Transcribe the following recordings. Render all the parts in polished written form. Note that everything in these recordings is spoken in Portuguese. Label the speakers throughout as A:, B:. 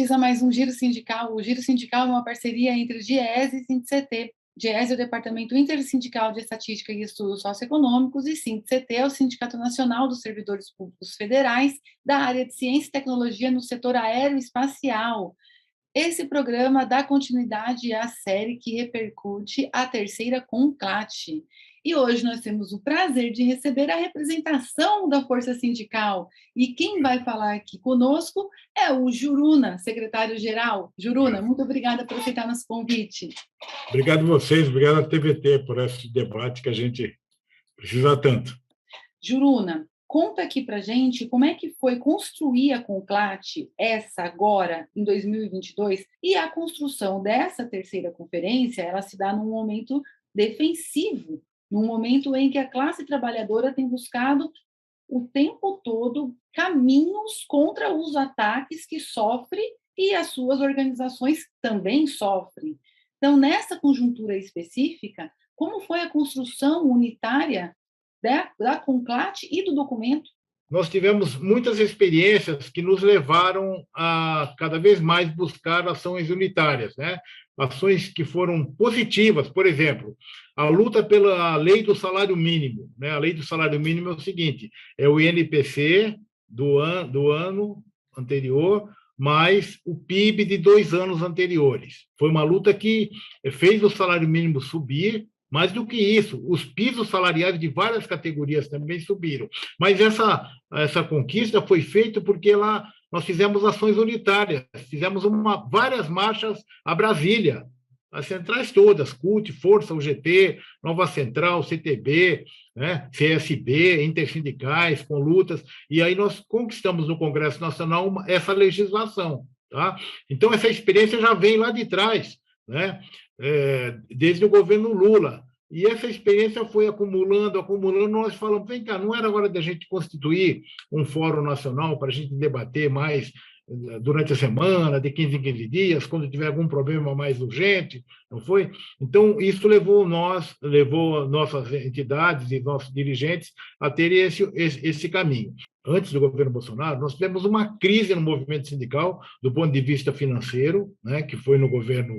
A: bem-vindos a mais um Giro Sindical. O Giro Sindical é uma parceria entre o DIEESE e SINDIC-CT. DIEESE é o Departamento Intersindical de Estatística e Estudos Socioeconômicos e SINDIC-CT é o Sindicato Nacional dos Servidores Públicos Federais da área de Ciência e Tecnologia no setor aeroespacial. Esse programa dá continuidade à série que repercute a terceira CONCLAT. E hoje nós temos o prazer de receber a representação da Força Sindical. E quem vai falar aqui conosco é o Juruna, secretário-geral. Juruna, muito obrigada por aceitar nosso convite.
B: Obrigado a vocês, obrigado à TVT por esse debate que a gente precisa tanto.
A: Juruna, conta aqui para a gente como é que foi construir a CONCLAT, essa agora, em 2022, e a construção dessa terceira conferência, ela se dá num momento defensivo, num momento em que a classe trabalhadora tem buscado o tempo todo caminhos contra os ataques que sofre e as suas organizações também sofrem. Então, nessa conjuntura específica, como foi a construção unitária da CONCLAT e do documento?
B: Nós tivemos muitas experiências que nos levaram a cada vez mais buscar ações unitárias, né? Ações que foram positivas. Por exemplo, a luta pela lei do salário mínimo, né? A lei do salário mínimo é o seguinte: é o INPC do ano anterior mais o PIB de 2 anos anteriores. Foi uma luta que fez o salário mínimo subir. Mais do que isso, os pisos salariais de várias categorias também subiram. Mas essa conquista foi feita porque lá nós fizemos ações unitárias, fizemos várias marchas a Brasília, as centrais todas, CUT, Força, UGT, Nova Central, CTB, né, CSB, intersindicais, com lutas, e aí nós conquistamos no Congresso Nacional essa legislação. Tá? Então, essa experiência já vem lá de trás, né? Desde o governo Lula. E essa experiência foi acumulando, nós falamos, vem cá, não era hora da gente constituir um fórum nacional para a gente debater mais durante a semana, de 15 em 15 dias, quando tiver algum problema mais urgente, não foi? Então, isso levou nossas entidades e nossos dirigentes a ter esse caminho. Antes do governo Bolsonaro, nós tivemos uma crise no movimento sindical, do ponto de vista financeiro, né, que foi no governo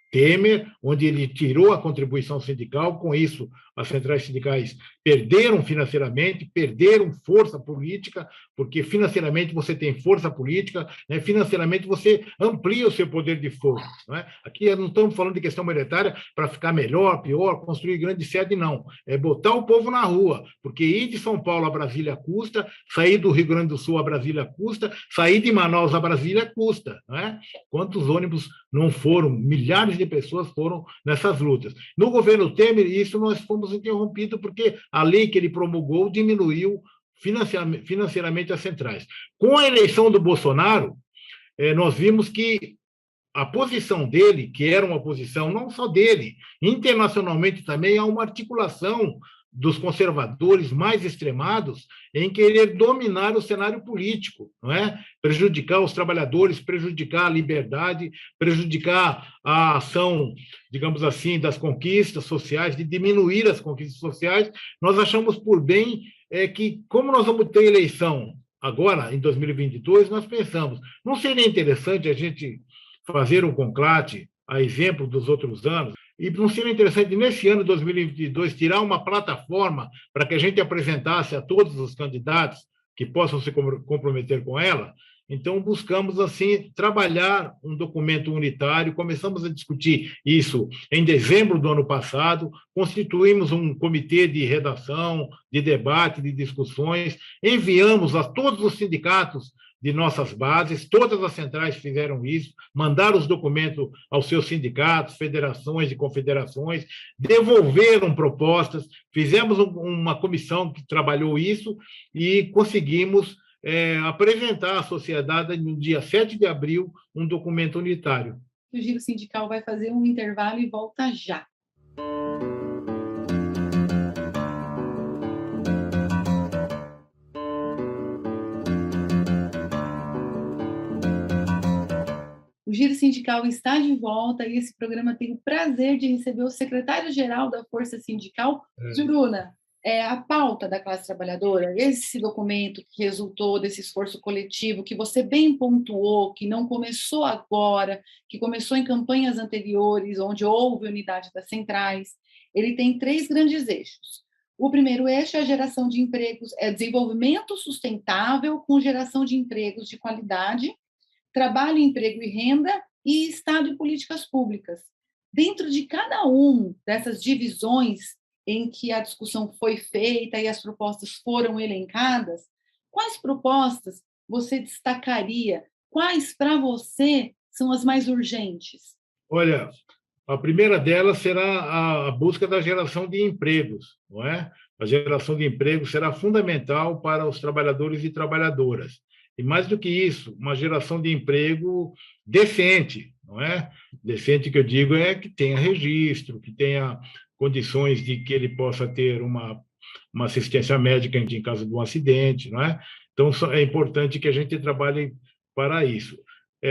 B: Temer, onde ele tirou a contribuição sindical. Com isso, as centrais sindicais perderam financeiramente, perderam força política, porque financeiramente você tem força política, né? Financeiramente você amplia o seu poder de fogo. Não é? Aqui não estamos falando de questão monetária para ficar melhor, pior, construir grande sede, não. É botar o povo na rua, porque ir de São Paulo a Brasília custa, sair do Rio Grande do Sul a Brasília custa, sair de Manaus a Brasília custa. Não é? Quantos ônibus não foram, milhares de pessoas foram nessas lutas. No governo Temer, isso nós fomos interrompidos, porque a lei que ele promulgou diminuiu financeiramente as centrais. Com a eleição do Bolsonaro, nós vimos que a posição dele, que era uma posição não só dele, internacionalmente também há uma articulação dos conservadores mais extremados em querer dominar o cenário político, não é? Prejudicar os trabalhadores, prejudicar a liberdade, prejudicar a ação, digamos assim, das conquistas sociais, de diminuir as conquistas sociais. Nós achamos por bem que, como nós vamos ter eleição agora, em 2022, nós pensamos, não seria interessante a gente fazer um conclate, a exemplo dos outros anos, e não seria interessante, nesse ano de 2022, tirar uma plataforma para que a gente apresentasse a todos os candidatos que possam se comprometer com ela? Então, buscamos, assim, trabalhar um documento unitário, começamos a discutir isso em dezembro do ano passado, constituímos um comitê de redação, de debate, de discussões, enviamos a todos os sindicatos de nossas bases, todas as centrais fizeram isso, mandaram os documentos aos seus sindicatos, federações e confederações, devolveram propostas, fizemos uma comissão que trabalhou isso e conseguimos apresentar à sociedade, no dia 7 de abril, um documento unitário.
A: O Giro Sindical vai fazer um intervalo e volta já. O Giro Sindical está de volta e esse programa tem o prazer de receber o secretário-geral da Força Sindical, Juruna. a pauta da classe trabalhadora, esse documento que resultou desse esforço coletivo, que você bem pontuou, que não começou agora, que começou em campanhas anteriores, onde houve unidade das centrais, ele tem 3 grandes eixos. O primeiro eixo é a geração de empregos, é desenvolvimento sustentável com geração de empregos de qualidade, trabalho, emprego e renda, e Estado e políticas públicas. Dentro de cada um dessas divisões em que a discussão foi feita e as propostas foram elencadas, quais propostas você destacaria? Quais, para você, são as mais urgentes?
B: Olha, a primeira delas será a busca da geração de empregos, não é? A geração de empregos será fundamental para os trabalhadores e trabalhadoras. E mais do que isso, uma geração de emprego decente, não é? Decente que eu digo é que tenha registro, que tenha condições de que ele possa ter uma assistência médica em caso de um acidente, não é? Então, é importante que a gente trabalhe para isso.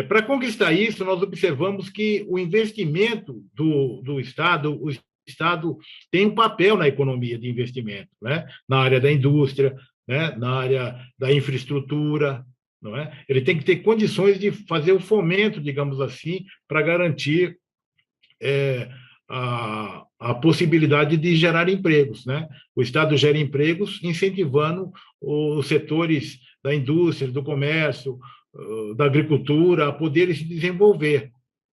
B: Para conquistar isso, nós observamos que o investimento do Estado, o Estado tem um papel na economia de investimento, né? Na área da indústria, né? Na área da infraestrutura, não é? Ele tem que ter condições de fazer o fomento, digamos assim, para garantir a possibilidade de gerar empregos, né? O Estado gera empregos incentivando os setores da indústria, do comércio, da agricultura a poderem se desenvolver,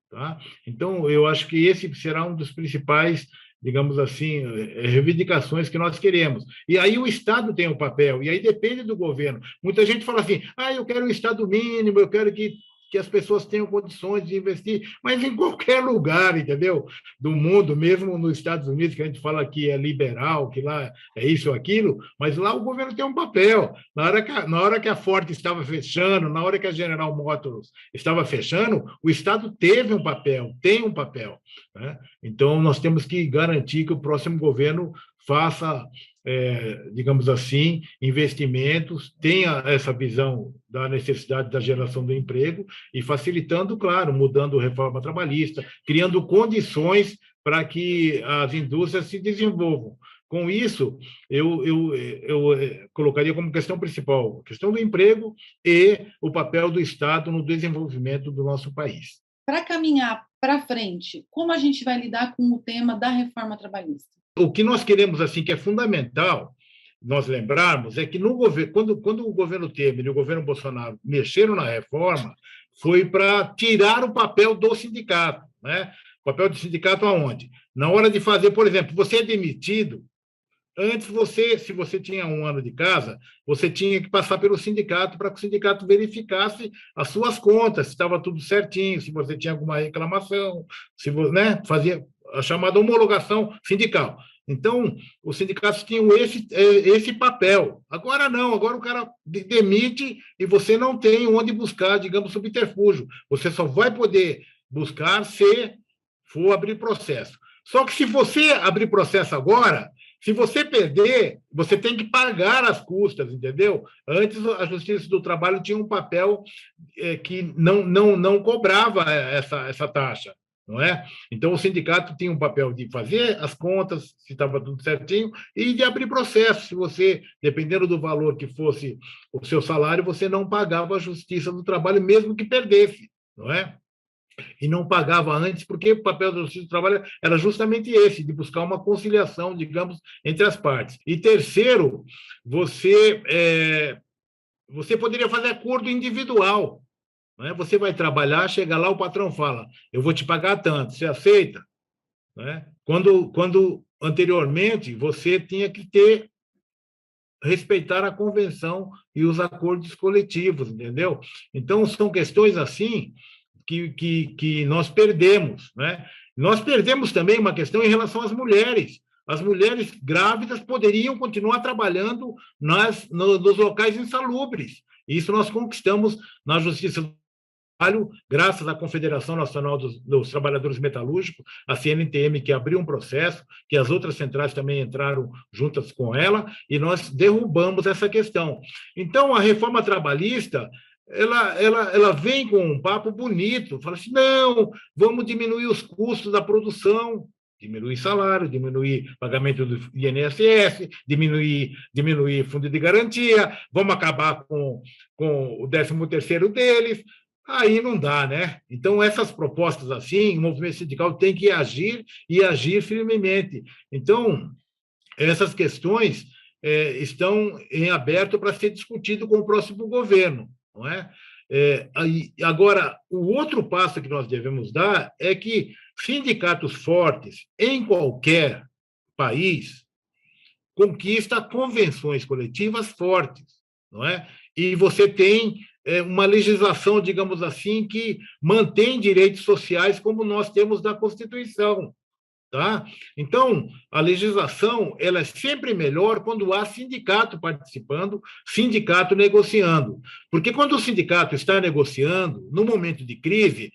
B: tá? Então, eu acho que esse será um dos principais, digamos assim, reivindicações que nós queremos. E aí o Estado tem um papel, e aí depende do governo. Muita gente fala assim, eu quero um Estado mínimo, eu quero que as pessoas tenham condições de investir, mas em qualquer lugar, entendeu? Do mundo, mesmo nos Estados Unidos, que a gente fala que é liberal, que lá é isso ou aquilo, mas lá o governo tem um papel. Na hora que a Ford estava fechando, na hora que a General Motors estava fechando, o Estado teve um papel, tem um papel, né? Então, nós temos que garantir que o próximo governo faça, digamos assim, investimentos, tenha essa visão da necessidade da geração do emprego e facilitando, claro, mudando a reforma trabalhista, criando condições para que as indústrias se desenvolvam. Com isso, eu colocaria como questão principal a questão do emprego e o papel do Estado no desenvolvimento do nosso país.
A: Para caminhar para frente, como a gente vai lidar com o tema da reforma trabalhista?
B: O que nós queremos, assim, que é fundamental nós lembrarmos, é que no governo, quando o governo Temer e o governo Bolsonaro mexeram na reforma, foi para tirar o papel do sindicato, né? O papel do sindicato aonde? Na hora de fazer, por exemplo, você é demitido, antes se você tinha 1 ano de casa, você tinha que passar pelo sindicato para que o sindicato verificasse as suas contas, se estava tudo certinho, se você tinha alguma reclamação, se você, né, fazia a chamada homologação sindical. Então, os sindicatos tinham esse papel. Agora não, agora o cara demite e você não tem onde buscar, digamos, subterfúgio. Você só vai poder buscar se for abrir processo. Só que se você abrir processo agora, se você perder, você tem que pagar as custas, entendeu? Antes, a Justiça do Trabalho tinha um papel que não cobrava essa taxa, não é? Então, o sindicato tinha um papel de fazer as contas, se estava tudo certinho, e de abrir processo. Se você, dependendo do valor que fosse o seu salário, você não pagava a Justiça do Trabalho, mesmo que perdesse, não é? E não pagava antes, porque o papel da Justiça do Trabalho era justamente esse, de buscar uma conciliação, digamos, entre as partes. E terceiro, você poderia fazer acordo individual, né? Você vai trabalhar, chega lá, o patrão fala, eu vou te pagar tanto, você aceita? Né? Quando anteriormente você tinha que respeitar a convenção e os acordos coletivos, entendeu? Então, são questões assim que nós perdemos, né? Nós perdemos também uma questão em relação às mulheres. As mulheres grávidas poderiam continuar trabalhando nos locais insalubres. Isso nós conquistamos na Justiça do Trabalho, graças à Confederação Nacional dos Trabalhadores Metalúrgicos, a CNTM, que abriu um processo, que as outras centrais também entraram juntas com ela, e nós derrubamos essa questão. Então, a reforma trabalhista ela vem com um papo bonito, fala assim, não, vamos diminuir os custos da produção, Diminuir salário, diminuir pagamento do INSS, diminuir fundo de garantia, vamos acabar com o 13º deles, aí não dá, né? Então, essas propostas assim, o movimento sindical tem que agir e agir firmemente. Então, essas questões estão em aberto para ser discutido com o próximo governo, não é? Agora, o outro passo que nós devemos dar é que sindicatos fortes em qualquer país conquista convenções coletivas fortes, não é? E você tem uma legislação, digamos assim, que mantém direitos sociais como nós temos na Constituição. Tá? Então, a legislação ela é sempre melhor quando há sindicato participando, sindicato negociando. Porque quando o sindicato está negociando, no momento de crise,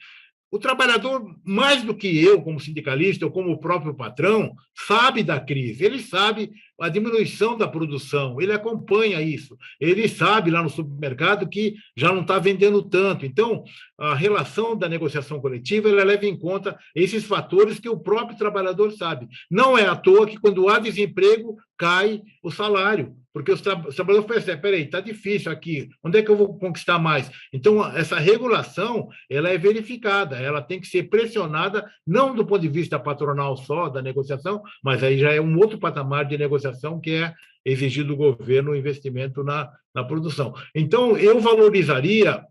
B: o trabalhador, mais do que eu, como sindicalista, ou como o próprio patrão, sabe da crise, ele sabe a diminuição da produção, ele acompanha isso, ele sabe lá no supermercado que já não está vendendo tanto. Então, a relação da negociação coletiva ela leva em conta esses fatores que o próprio trabalhador sabe. Não é à toa que, quando há desemprego, cai o salário, porque os trabalhadores percebem, peraí, está difícil aqui, onde é que eu vou conquistar mais? Então, essa regulação, ela é verificada, ela tem que ser pressionada, não do ponto de vista patronal só, da negociação, mas aí já é um outro patamar de negociação que é exigir do governo o investimento na produção. Então, eu valorizaria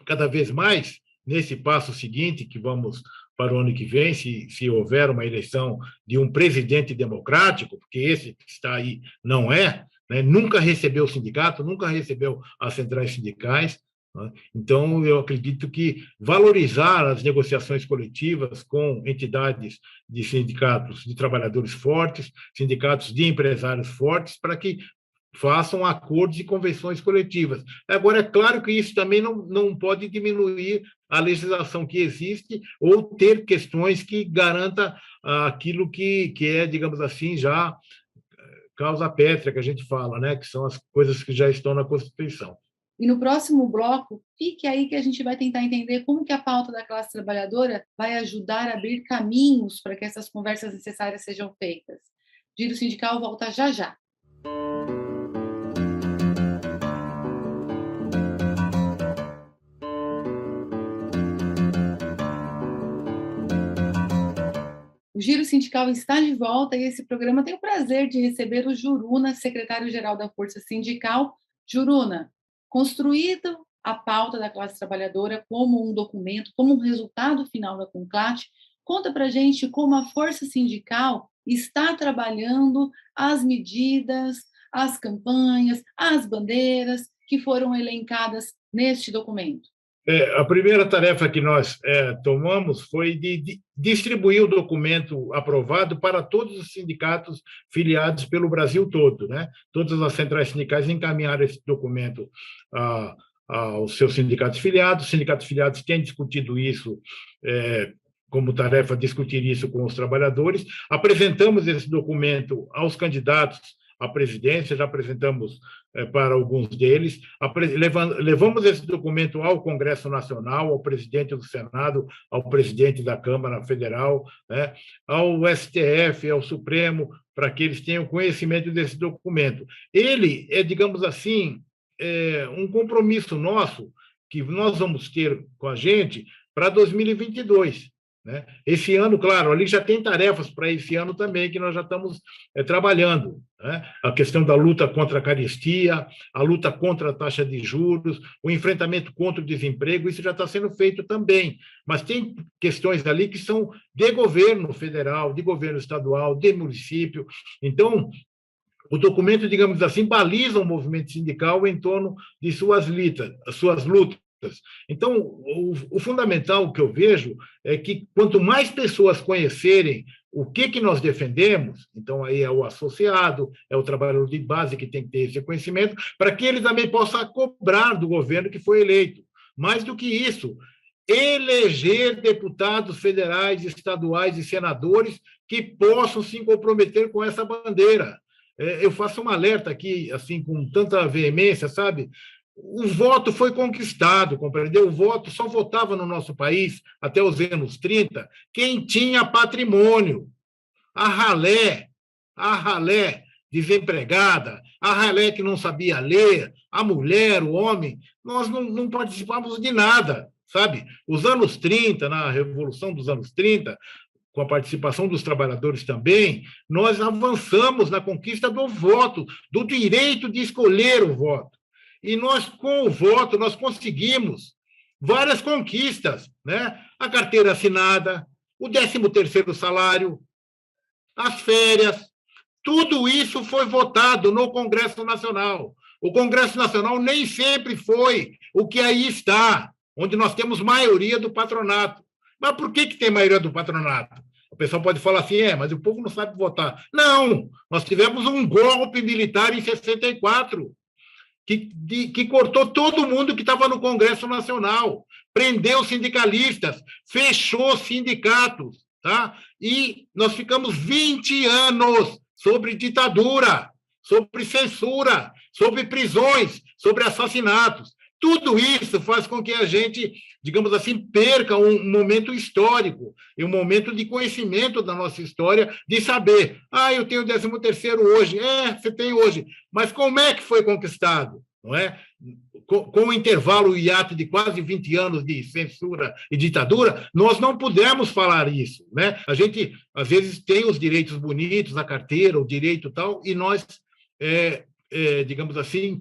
B: cada vez mais, nesse passo seguinte, que vamos para o ano que vem, se houver uma eleição de um presidente democrático, porque esse que está aí não é, né, nunca recebeu o sindicato, nunca recebeu as centrais sindicais. Né? Então, eu acredito que valorizar as negociações coletivas com entidades de sindicatos de trabalhadores fortes, sindicatos de empresários fortes, para que façam acordos e convenções coletivas. Agora, é claro que isso também não pode diminuir a legislação que existe ou ter questões que garanta aquilo que é, digamos assim, já causa pétrea, que a gente fala, né? Que são as coisas que já estão na Constituição.
A: E no próximo bloco, fique aí que a gente vai tentar entender como que a pauta da classe trabalhadora vai ajudar a abrir caminhos para que essas conversas necessárias sejam feitas. Giro Sindical volta já já. O Giro Sindical está de volta e esse programa tem o prazer de receber o Juruna, secretário-geral da Força Sindical. Juruna, construído a pauta da classe trabalhadora como um documento, como um resultado final da CONCLAT, conta para a gente como a Força Sindical está trabalhando as medidas, as campanhas, as bandeiras que foram elencadas neste documento.
B: A primeira tarefa que nós tomamos foi de distribuir o documento aprovado para todos os sindicatos filiados pelo Brasil todo, né? Todas as centrais sindicais encaminharam esse documento aos seus sindicatos filiados. Os sindicatos filiados têm discutido isso como tarefa, discutir isso com os trabalhadores. Apresentamos esse documento aos candidatos à presidência, já apresentamos para alguns deles, levamos esse documento ao Congresso Nacional, ao presidente do Senado, ao presidente da Câmara Federal, né, ao STF, ao Supremo, para que eles tenham conhecimento desse documento. Ele é, digamos assim, um compromisso nosso, que nós vamos ter com a gente para 2022. Né? Esse ano, claro, ali já tem tarefas para esse ano também, que nós já estamos trabalhando. Né? A questão da luta contra a carestia, a luta contra a taxa de juros, o enfrentamento contra o desemprego, isso já está sendo feito também. Mas tem questões ali que são de governo federal, de governo estadual, de município. Então, o documento, digamos assim, baliza o movimento sindical em torno de suas lutas. Então, o fundamental que eu vejo é que, quanto mais pessoas conhecerem o que nós defendemos, então aí é o associado, é o trabalhador de base que tem que ter esse conhecimento, para que ele também possa cobrar do governo que foi eleito. Mais do que isso, eleger deputados federais, estaduais e senadores que possam se comprometer com essa bandeira. Eu faço um alerta aqui, assim, com tanta veemência, sabe? O voto foi conquistado, compreendeu? O voto só votava no nosso país, até os anos 30, quem tinha patrimônio. a ralé desempregada, a ralé que não sabia ler, a mulher, o homem, nós não participávamos de nada, sabe? Os anos 30, na Revolução dos anos 30, com a participação dos trabalhadores também, nós avançamos na conquista do voto, do direito de escolher o voto. E nós, com o voto, nós conseguimos várias conquistas, né? A carteira assinada, o 13º salário, as férias, tudo isso foi votado no Congresso Nacional. O Congresso Nacional nem sempre foi o que aí está, onde nós temos maioria do patronato. Mas por que tem maioria do patronato? O pessoal pode falar assim, mas o povo não sabe votar. Não, nós tivemos um golpe militar em 64, que cortou todo mundo que estava no Congresso Nacional, prendeu sindicalistas, fechou sindicatos, tá? E nós ficamos 20 anos sobre ditadura, sobre censura, sobre prisões, sobre assassinatos. Tudo isso faz com que a gente, digamos assim, perca um momento histórico e um momento de conhecimento da nossa história, de saber, eu tenho o 13º hoje. Você tem hoje, mas como é que foi conquistado? Não é? Com o intervalo, o hiato de quase 20 anos de censura e ditadura, nós não pudemos falar isso. Né? A gente, às vezes, tem os direitos bonitos, a carteira, o direito tal, e nós, digamos assim,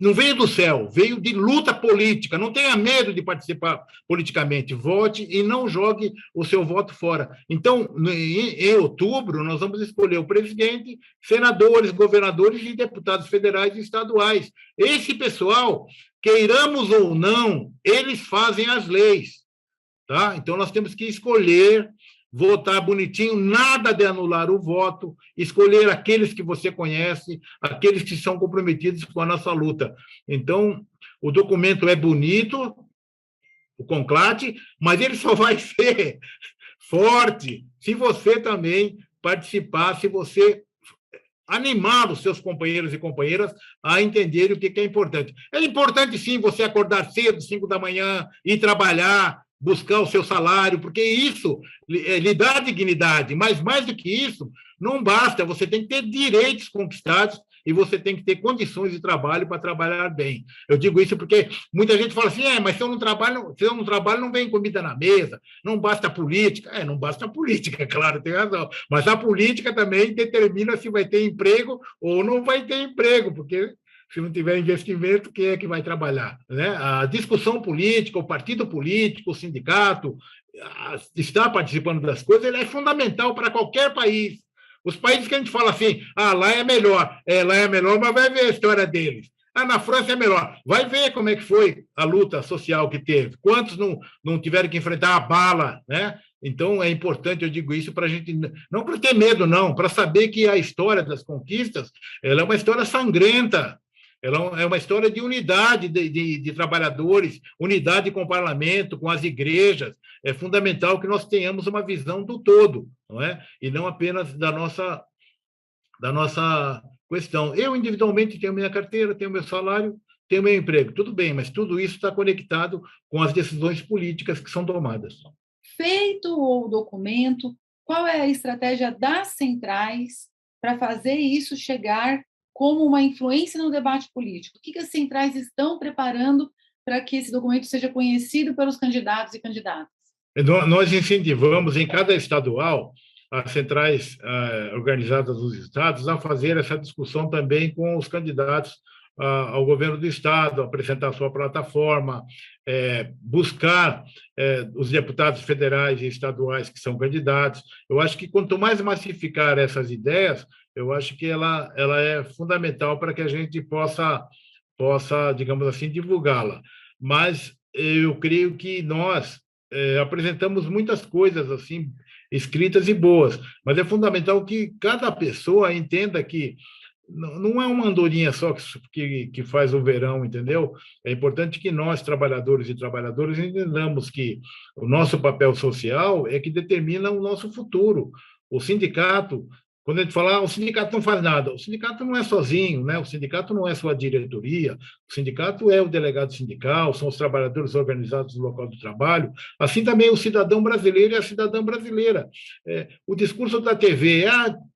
B: não veio do céu, veio de luta política. Não tenha medo de participar politicamente. Vote e não jogue o seu voto fora. Então, em outubro, nós vamos escolher o presidente, senadores, governadores e deputados federais e estaduais. Esse pessoal, queiramos ou não, eles fazem as leis. Tá? Então, nós temos que escolher, votar bonitinho, nada de anular o voto, escolher aqueles que você conhece, aqueles que são comprometidos com a nossa luta. Então, o documento é bonito, o conclate, mas ele só vai ser forte se você também participar, se você animar os seus companheiros e companheiras a entenderem o que é importante. É importante, sim, você acordar cedo, 5 da manhã, ir trabalhar, buscar o seu salário, porque isso lhe dá dignidade, mas mais do que isso, não basta, você tem que ter direitos conquistados e você tem que ter condições de trabalho para trabalhar bem. Eu digo isso porque muita gente fala assim, mas se eu não trabalho, não vem comida na mesa, não basta a política. Não basta a política, claro, tem razão, mas a política também determina se vai ter emprego ou não vai ter emprego, porque se não tiver investimento, quem é que vai trabalhar? Né? A discussão política, o partido político, o sindicato, estar participando das coisas, ele é fundamental para qualquer país. Os países que a gente fala assim, lá é melhor, mas vai ver a história deles. Na França é melhor. Vai ver como é que foi a luta social que teve. Quantos não tiveram que enfrentar a bala, né? Então, é importante, eu digo isso, para a gente, não para ter medo, não, para saber que a história das conquistas ela é uma história sangrenta. Ela é uma história de unidade de trabalhadores, unidade com o parlamento, com as igrejas. É fundamental que nós tenhamos uma visão do todo, não é? E não apenas da nossa questão. Eu, individualmente, tenho minha carteira, tenho meu salário, tenho meu emprego. Tudo bem, mas tudo isso está conectado com as decisões políticas que são tomadas.
A: Feito o documento, qual é a estratégia das centrais para fazer isso chegar como uma influência no debate político? O que as centrais estão preparando para que esse documento seja conhecido pelos candidatos e candidatas?
B: Nós incentivamos em cada estadual as centrais organizadas dos estados a fazer essa discussão também com os candidatos ao governo do estado, apresentar sua plataforma, buscar os deputados federais e estaduais que são candidatos. Eu acho que quanto mais massificar essas ideias, eu acho que ela é fundamental para que a gente possa, digamos assim, divulgá-la. Mas eu creio que nós apresentamos muitas coisas assim escritas e boas, mas é fundamental que cada pessoa entenda que não é uma andorinha só que faz o verão, entendeu? É importante que nós, trabalhadores e trabalhadoras, entendamos que o nosso papel social é que determina o nosso futuro. O sindicato, Quando a gente fala, o sindicato não faz nada, o sindicato não é sozinho, né? O sindicato não é só a diretoria, o sindicato é o delegado sindical, são os trabalhadores organizados no local do trabalho, assim também o cidadão brasileiro e a cidadã brasileira. O discurso da TV,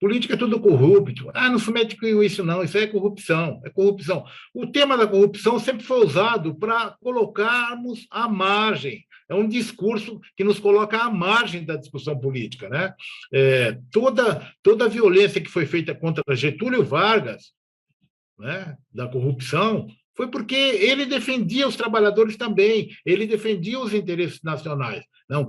B: política é tudo corrupto, não se mete com isso não, isso aí é corrupção, é corrupção. O tema da corrupção sempre foi usado para colocarmos à margem, é um discurso que nos coloca à margem da discussão política, né? Toda a violência que foi feita contra Getúlio Vargas, né, da corrupção, foi porque ele defendia os trabalhadores também, ele defendia os interesses nacionais. Não,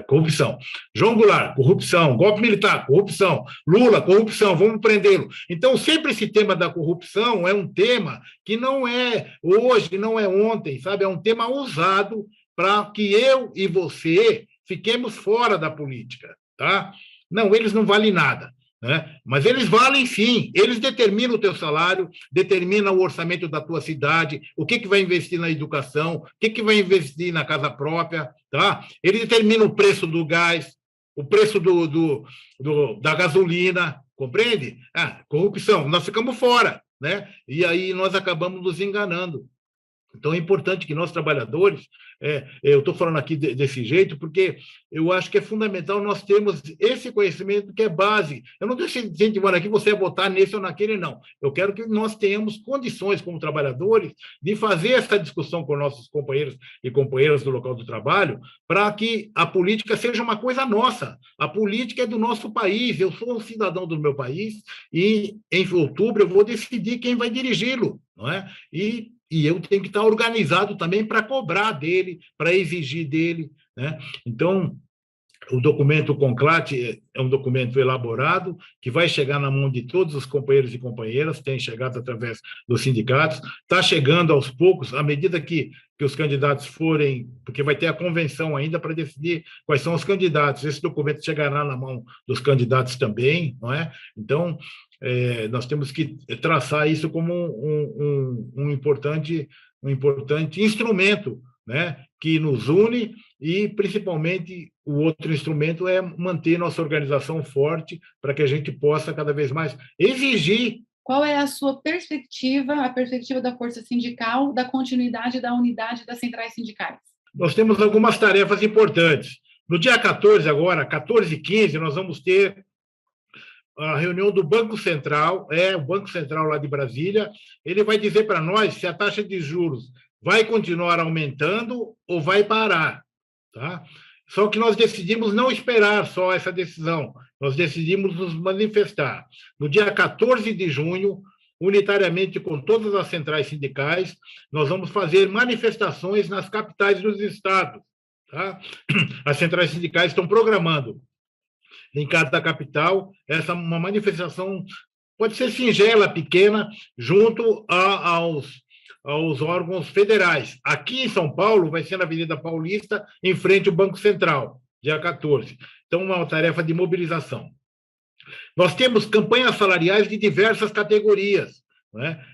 B: corrupção. João Goulart, corrupção. Golpe militar, corrupção. Lula, corrupção, vamos prendê-lo. Então, sempre esse tema da corrupção é um tema que não é hoje, não é ontem, sabe? É um tema usado para que eu e você fiquemos fora da política, tá? Não, eles não valem nada, né? Mas eles valem sim, eles determinam o teu salário, determinam o orçamento da tua cidade, o que vai investir na educação, o que vai investir na casa própria, tá? Eles determinam o preço do gás, o preço da gasolina, compreende? Corrupção, nós ficamos fora, né? E aí nós acabamos nos enganando. Então, é importante que nós, trabalhadores, eu estou falando aqui desse jeito, porque eu acho que é fundamental nós termos esse conhecimento que é base. Eu não estou incentivando aqui você a votar nesse ou naquele, não. Eu quero que nós tenhamos condições, como trabalhadores, de fazer essa discussão com nossos companheiros e companheiras do local do trabalho, para que a política seja uma coisa nossa. A política é do nosso país. Eu sou um cidadão do meu país e, em outubro, eu vou decidir quem vai dirigi-lo, não é? E eu tenho que estar organizado também para cobrar dele, para exigir dele, né? Então, o documento Conclate é um documento elaborado que vai chegar na mão de todos os companheiros e companheiras, tem chegado através dos sindicatos, está chegando aos poucos, à medida que os candidatos forem, porque vai ter a convenção ainda para decidir quais são os candidatos. Esse documento chegará na mão dos candidatos também, não é? Então, nós temos que traçar isso como um importante instrumento, né, que nos une, e, principalmente, o outro instrumento é manter nossa organização forte para que a gente possa, cada vez mais, exigir.
A: Qual é a sua perspectiva, a perspectiva da força sindical, da continuidade da unidade das centrais sindicais?
B: Nós temos algumas tarefas importantes. No dia 14, agora, 14h15, nós vamos ter a reunião do Banco Central, o Banco Central lá de Brasília. Ele vai dizer para nós se a taxa de juros vai continuar aumentando ou vai parar, tá? Só que nós decidimos não esperar só essa decisão, nós decidimos nos manifestar. No dia 14 de junho, unitariamente com todas as centrais sindicais, nós vamos fazer manifestações nas capitais dos estados, tá? As centrais sindicais estão programando em cada capital uma manifestação, pode ser singela, pequena, junto aos órgãos federais. Aqui em São Paulo, vai ser na Avenida Paulista, em frente ao Banco Central, dia 14. Então, uma tarefa de mobilização. Nós temos campanhas salariais de diversas categorias, né?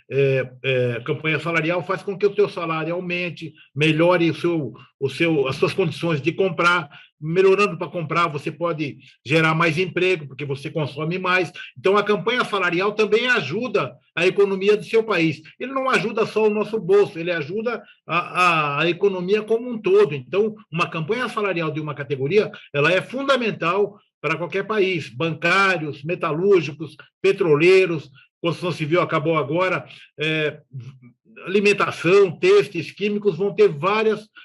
B: Campanha salarial faz com que o seu salário aumente, melhore as suas condições de comprar. Melhorando para comprar, você pode gerar mais emprego, porque você consome mais. Então, a campanha salarial também ajuda a economia do seu país. Ele não ajuda só o nosso bolso, ele ajuda a economia como um todo. Então, uma campanha salarial de uma categoria, ela é fundamental para qualquer país. Bancários, metalúrgicos, petroleiros, construção civil acabou agora, alimentação, têxteis, químicos,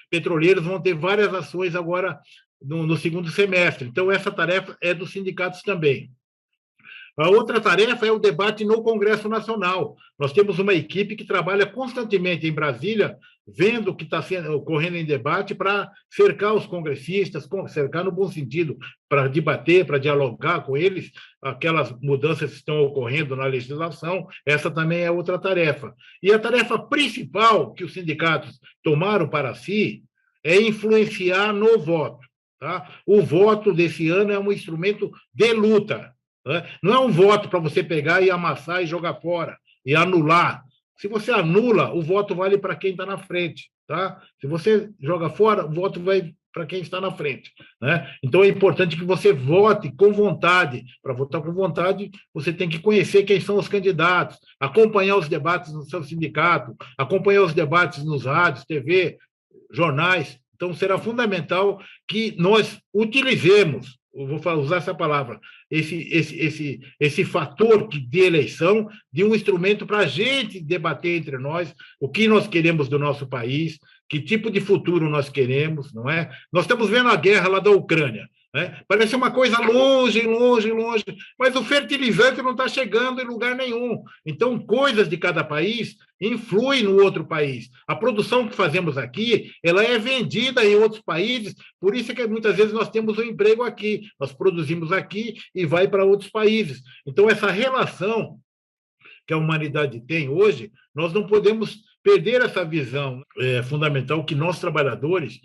B: petroleiros vão ter várias ações agora no segundo semestre. Então, essa tarefa é dos sindicatos também. A outra tarefa é o debate no Congresso Nacional. Nós temos uma equipe que trabalha constantemente em Brasília, vendo o que está ocorrendo em debate, para cercar os congressistas, cercar no bom sentido, para debater, para dialogar com eles, aquelas mudanças que estão ocorrendo na legislação. Essa também é outra tarefa. E a tarefa principal que os sindicatos tomaram para si é influenciar no voto. Tá? O voto desse ano é um instrumento de luta. Né? Não é um voto para você pegar e amassar e jogar fora, e anular. Se você anula, o voto vale para quem está na frente. Tá? Se você joga fora, o voto vai para quem está na frente, né? Então, é importante que você vote com vontade. Para votar com vontade, você tem que conhecer quem são os candidatos, acompanhar os debates no seu sindicato, acompanhar os debates nos rádios, TV, jornais. Então, será fundamental que nós utilizemos, eu vou usar essa palavra, esse fator de eleição de um instrumento para a gente debater entre nós o que nós queremos do nosso país, que tipo de futuro nós queremos, não é? Nós estamos vendo a guerra lá da Ucrânia, né? Parece uma coisa longe, longe, longe, mas o fertilizante não está chegando em lugar nenhum. Então, coisas de cada país influem no outro país. A produção que fazemos aqui, ela é vendida em outros países, por isso é que muitas vezes nós temos um emprego aqui, nós produzimos aqui e vai para outros países. Então, essa relação que a humanidade tem hoje, nós não podemos perder essa visão fundamental que nós, trabalhadores,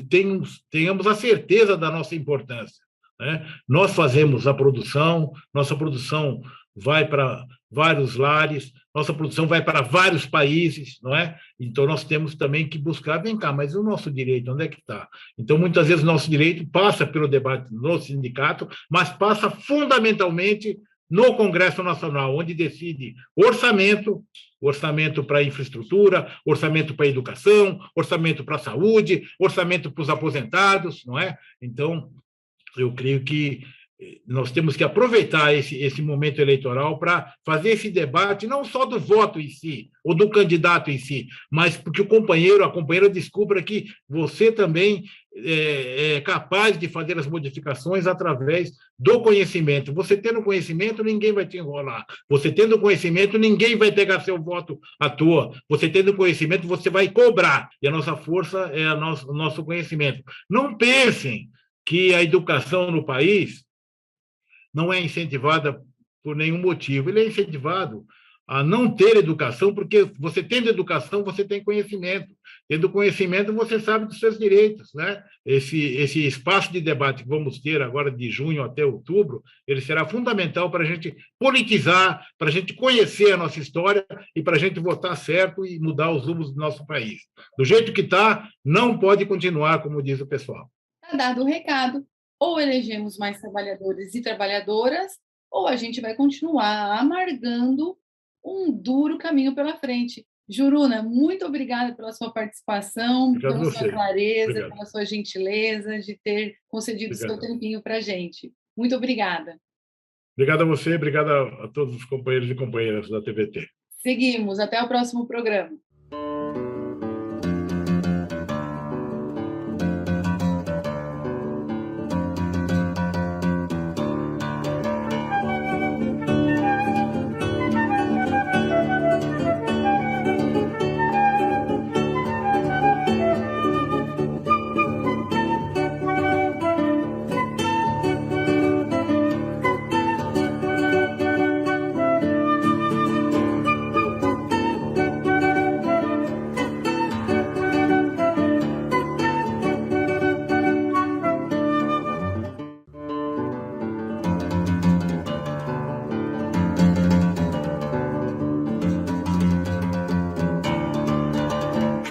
B: tenhamos a certeza da nossa importância, né? Nós fazemos a produção, nossa produção vai para vários lares, nossa produção vai para vários países, não é? Então, nós temos também que buscar, vem cá, mas o nosso direito, onde é que está? Então, muitas vezes, o nosso direito passa pelo debate no sindicato, mas passa fundamentalmente no Congresso Nacional, onde decide orçamento para infraestrutura, orçamento para educação, orçamento para a saúde, orçamento para os aposentados, não é? Então, eu creio que nós temos que aproveitar esse momento eleitoral para fazer esse debate, não só do voto em si, ou do candidato em si, mas porque a companheira descubra que você também é capaz de fazer as modificações através do conhecimento. Você tendo conhecimento, ninguém vai te enrolar. Você tendo conhecimento, ninguém vai pegar seu voto à toa. Você tendo conhecimento, você vai cobrar. E a nossa força é o nosso conhecimento. Não pensem que a educação no país não é incentivada por nenhum motivo. Ele é incentivado a não ter educação, porque você tendo educação, você tem conhecimento. Tendo conhecimento, você sabe dos seus direitos, né? Esse espaço de debate que vamos ter agora de junho até outubro, ele será fundamental para a gente politizar, para a gente conhecer a nossa história e para a gente votar certo e mudar os rumos do nosso país. Do jeito que está, não pode continuar, como diz o pessoal.
A: Está dado o recado. Ou elegemos mais trabalhadores e trabalhadoras, ou a gente vai continuar amargando um duro caminho pela frente. Juruna, muito obrigada pela sua participação, pela sua clareza, pela sua gentileza de ter concedido o seu tempinho para a gente. Muito obrigada.
B: Obrigado a você, obrigado a todos os companheiros e companheiras da TVT.
A: Seguimos, até o próximo programa.